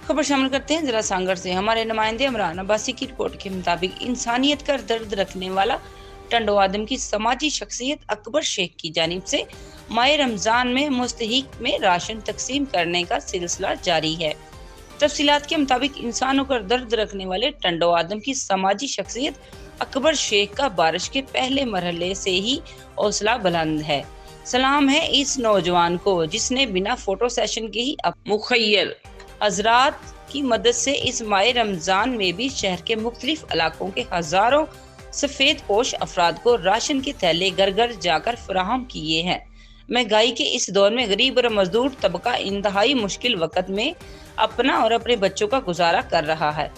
खबर शामिल करते हैं जिला सांगड़ से। हमारे नुमाइंदे इमरान अब्बासी की रिपोर्ट के मुताबिक इंसानियत का दर्द रखने वाला टंडो आदम की समाजी शख्सियत अकबर शेख की जानिब से माह रमजान में मुस्तहिक में राशन तकसीम करने का सिलसिला जारी है। तफसीलात के मुताबिक इंसानों का दर्द रखने वाले टंडो आदम की समाजी शख्सियत अकबर शेख का बारिश के पहले मरहले से ही हौसला बुलंद है। सलाम है इस नौजवान को जिसने बिना फोटो सेशन के ही मुखय्यल हजरात की मदद से इस माह रमजान में भी शहर के मुख्तलिफ इलाकों के हजारों सफेद पोश अफराद को राशन के थैले घर घर जाकर फराहम किए हैं। महंगाई के इस दौर में गरीब और मजदूर तबका इंतहाई मुश्किल वक्त में अपना और अपने बच्चों का गुजारा कर रहा है।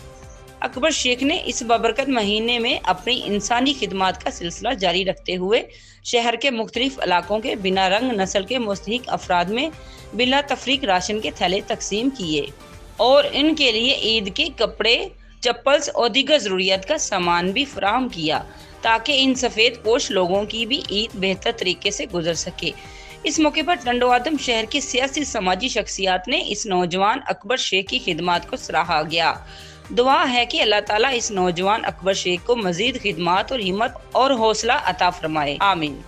अकबर शेख ने इस बाबरकत महीने में अपनी इंसानी खिदमात का सिलसिला जारी रखते हुए शहर के मुख्तलिफ इलाकों के बिना रंग नस्ल के मुस्तहिक अफराद में बिला तफरीक राशन के थैले तकसीम किए और इनके लिए ईद के कपड़े, चप्पल्स और दीगर जरूरियात का सामान भी फराहम किया ताकि इन सफ़ेद पोश लोगों की भी ईद बेहतर तरीके से गुजर सके। इस मौके पर टंडो आदम शहर की सियासी समाजी शख्सियात ने इस नौजवान अकबर शेख की खिदमात को सराहा गया। दुआ है कि अल्लाह ताला इस नौजवान अकबर शेख को मजीद खिदमात और हिम्मत और हौसला अता फरमाए। आमीन।